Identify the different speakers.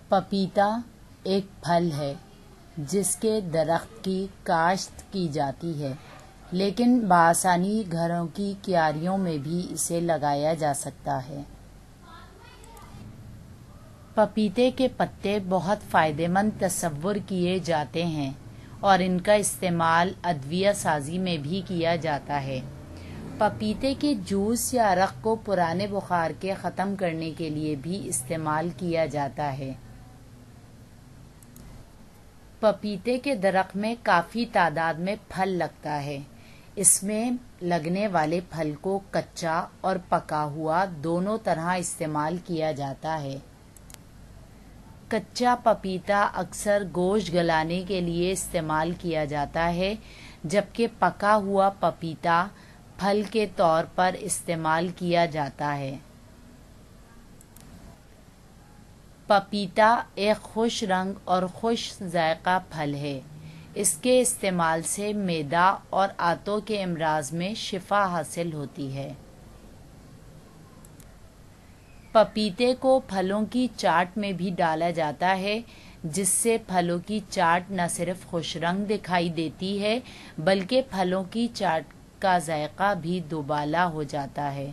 Speaker 1: پپیتا ایک پھل ہے جس کے درخت کی کاشت کی جاتی ہے، لیکن بآسانی گھروں کی کیاریوں میں بھی اسے لگایا جا سکتا ہے۔ پپیتے کے پتے بہت فائدہ مند تصور کیے جاتے ہیں اور ان کا استعمال ادویہ سازی میں بھی کیا جاتا ہے۔ پپیتے کے جوس یا عرق کو پرانے بخار کے ختم کرنے کے لیے بھی استعمال کیا جاتا ہے۔ پپیتے کے درخت میں کافی تعداد میں پھل لگتا ہے۔ اس میں لگنے والے پھل کو کچا اور پکا ہوا دونوں طرح استعمال کیا جاتا ہے۔ کچا پپیتا اکثر گوشت گلانے کے لیے استعمال کیا جاتا ہے، جبکہ پکا ہوا پپیتا پھل کے طور پر استعمال کیا جاتا ہے۔ پپیتا ایک خوش رنگ اور خوش ذائقہ پھل ہے۔ اس کے استعمال سے معدہ اور آنتوں کے امراض میں شفا حاصل ہوتی ہے۔ پپیتے کو پھلوں کی چاٹ میں بھی ڈالا جاتا ہے، جس سے پھلوں کی چاٹ نہ صرف خوش رنگ دکھائی دیتی ہے بلکہ پھلوں کی چاٹ کا ذائقہ بھی دوبالا ہو جاتا ہے۔